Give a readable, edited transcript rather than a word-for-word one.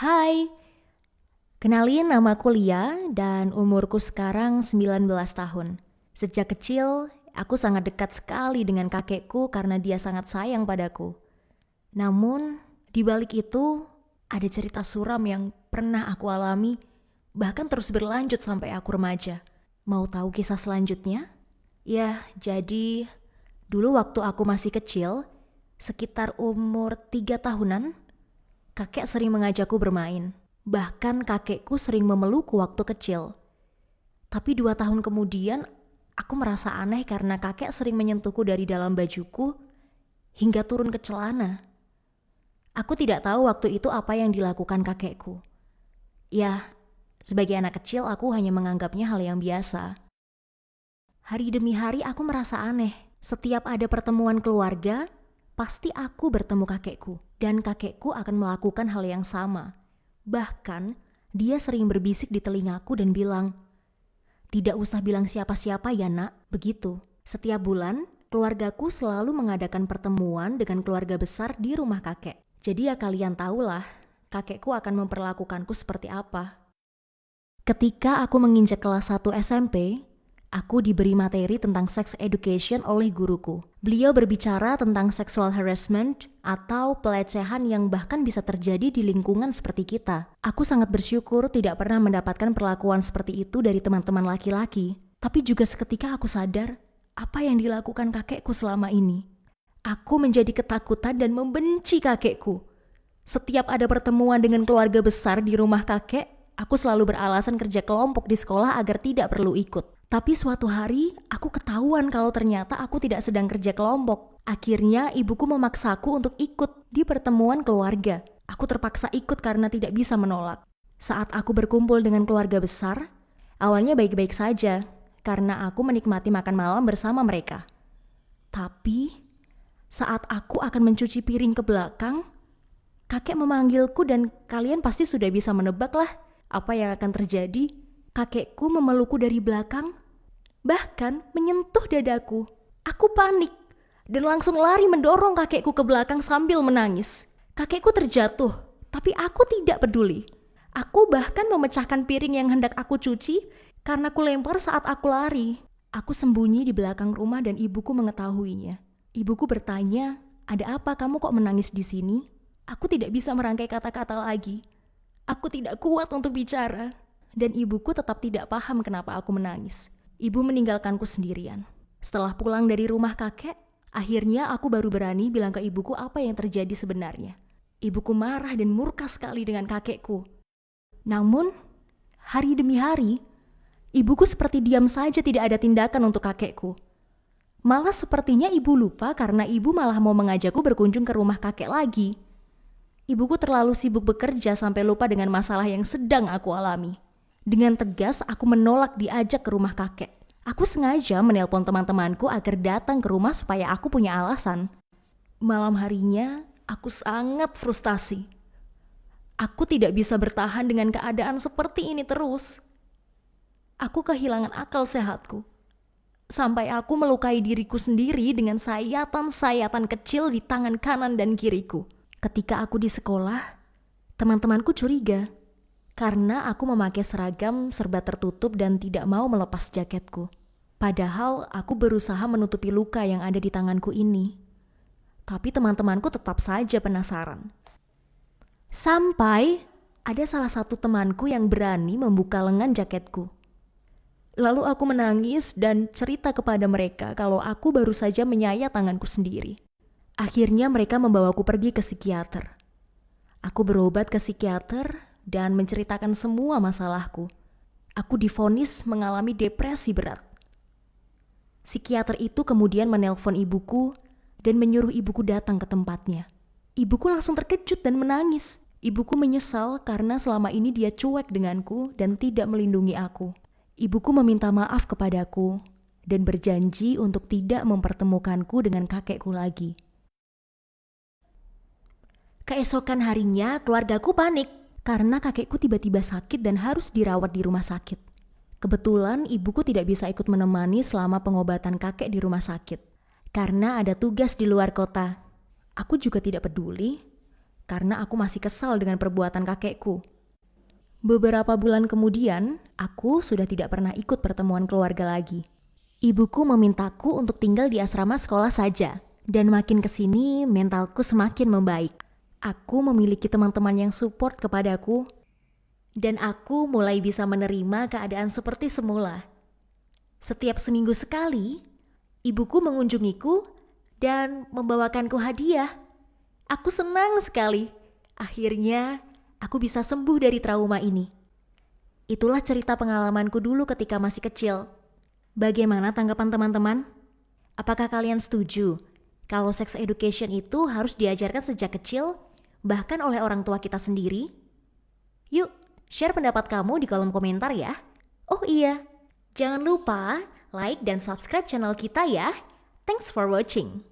Hai, kenalin namaku Lia dan umurku sekarang 19 tahun. Sejak kecil, aku sangat dekat sekali dengan kakekku karena dia sangat sayang padaku. Namun, di balik itu, ada cerita suram yang pernah aku alami, bahkan terus berlanjut sampai aku remaja. Mau tahu kisah selanjutnya? Ya, jadi dulu waktu aku masih kecil, sekitar umur 3 tahunan, kakek sering mengajakku bermain. Bahkan kakekku sering memelukku waktu kecil. Tapi 2 tahun kemudian, aku merasa aneh karena kakek sering menyentuhku dari dalam bajuku hingga turun ke celana. Aku tidak tahu waktu itu apa yang dilakukan kakekku. Ya, sebagai anak kecil aku hanya menganggapnya hal yang biasa. Hari demi hari aku merasa aneh. Setiap ada pertemuan keluarga, pasti aku bertemu kakekku. Dan kakekku akan melakukan hal yang sama. Bahkan, dia sering berbisik di telingaku dan bilang, "Tidak usah bilang siapa-siapa ya nak," begitu. Setiap bulan, keluargaku selalu mengadakan pertemuan dengan keluarga besar di rumah kakek. Jadi ya kalian tahulah, kakekku akan memperlakukanku seperti apa. Ketika aku menginjak kelas 1 SMP, aku diberi materi tentang sex education oleh guruku. Beliau berbicara tentang sexual harassment atau pelecehan yang bahkan bisa terjadi di lingkungan seperti kita. Aku sangat bersyukur tidak pernah mendapatkan perlakuan seperti itu dari teman-teman laki-laki. Tapi juga seketika aku sadar apa yang dilakukan kakekku selama ini. Aku menjadi ketakutan dan membenci kakekku. Setiap ada pertemuan dengan keluarga besar di rumah kakek, aku selalu beralasan kerja kelompok di sekolah agar tidak perlu ikut. Tapi suatu hari, aku ketahuan kalau ternyata aku tidak sedang kerja kelompok. Akhirnya, ibuku memaksaku untuk ikut di pertemuan keluarga. Aku terpaksa ikut karena tidak bisa menolak. Saat aku berkumpul dengan keluarga besar, awalnya baik-baik saja, karena aku menikmati makan malam bersama mereka. Tapi, saat aku akan mencuci piring ke belakang, kakek memanggilku dan kalian pasti sudah bisa menebak lah apa yang akan terjadi. Kakekku memelukku dari belakang, bahkan menyentuh dadaku. Aku panik dan langsung lari mendorong kakekku ke belakang sambil menangis. Kakekku terjatuh, tapi aku tidak peduli. Aku bahkan memecahkan piring yang hendak aku cuci karena aku lempar saat aku lari. Aku sembunyi di belakang rumah dan ibuku mengetahuinya. Ibuku bertanya, "Ada apa kamu kok menangis di sini?" Aku tidak bisa merangkai kata-kata lagi. Aku tidak kuat untuk bicara. Dan ibuku tetap tidak paham kenapa aku menangis. Ibu meninggalkanku sendirian. Setelah pulang dari rumah kakek, akhirnya aku baru berani bilang ke ibuku apa yang terjadi sebenarnya. Ibuku marah dan murka sekali dengan kakekku. Namun, hari demi hari, ibuku seperti diam saja tidak ada tindakan untuk kakekku. Malah sepertinya ibu lupa karena ibu malah mau mengajakku berkunjung ke rumah kakek lagi. Ibuku terlalu sibuk bekerja sampai lupa dengan masalah yang sedang aku alami. Dengan tegas aku menolak diajak ke rumah kakek. Aku sengaja menelpon teman-temanku agar datang ke rumah supaya aku punya alasan. Malam harinya aku sangat frustasi. Aku tidak bisa bertahan dengan keadaan seperti ini terus. Aku kehilangan akal sehatku. Sampai aku melukai diriku sendiri dengan sayatan-sayatan kecil di tangan kanan dan kiriku. Ketika aku di sekolah, teman-temanku curiga karena aku memakai seragam serba tertutup dan tidak mau melepas jaketku. Padahal aku berusaha menutupi luka yang ada di tanganku ini. Tapi teman-temanku tetap saja penasaran. Sampai ada salah satu temanku yang berani membuka lengan jaketku. Lalu aku menangis dan cerita kepada mereka kalau aku baru saja menyayat tanganku sendiri. Akhirnya mereka membawaku pergi ke psikiater. Aku berobat ke psikiater dan menceritakan semua masalahku. Aku divonis mengalami depresi berat. Psikiater itu kemudian menelpon ibuku dan menyuruh ibuku datang ke tempatnya. Ibuku langsung terkejut dan menangis. Ibuku menyesal karena selama ini dia cuek denganku dan tidak melindungi aku. Ibuku meminta maaf kepadaku dan berjanji untuk tidak mempertemukanku dengan kakekku lagi. Keesokan harinya keluargaku panik karena kakekku tiba-tiba sakit dan harus dirawat di rumah sakit. Kebetulan ibuku tidak bisa ikut menemani selama pengobatan kakek di rumah sakit karena ada tugas di luar kota. Aku juga tidak peduli karena aku masih kesal dengan perbuatan kakekku. Beberapa bulan kemudian, aku sudah tidak pernah ikut pertemuan keluarga lagi. Ibuku memintaku untuk tinggal di asrama sekolah saja, dan makin kesini mentalku semakin membaik. Aku memiliki teman-teman yang support kepadaku, dan aku mulai bisa menerima keadaan seperti semula. Setiap seminggu sekali, ibuku mengunjungiku dan membawakanku hadiah. Aku senang sekali. Akhirnya, aku bisa sembuh dari trauma ini. Itulah cerita pengalamanku dulu ketika masih kecil. Bagaimana tanggapan teman-teman? Apakah kalian setuju kalau sex education itu harus diajarkan sejak kecil, bahkan oleh orang tua kita sendiri? Yuk, share pendapat kamu di kolom komentar ya. Oh iya, jangan lupa like dan subscribe channel kita ya. Thanks for watching.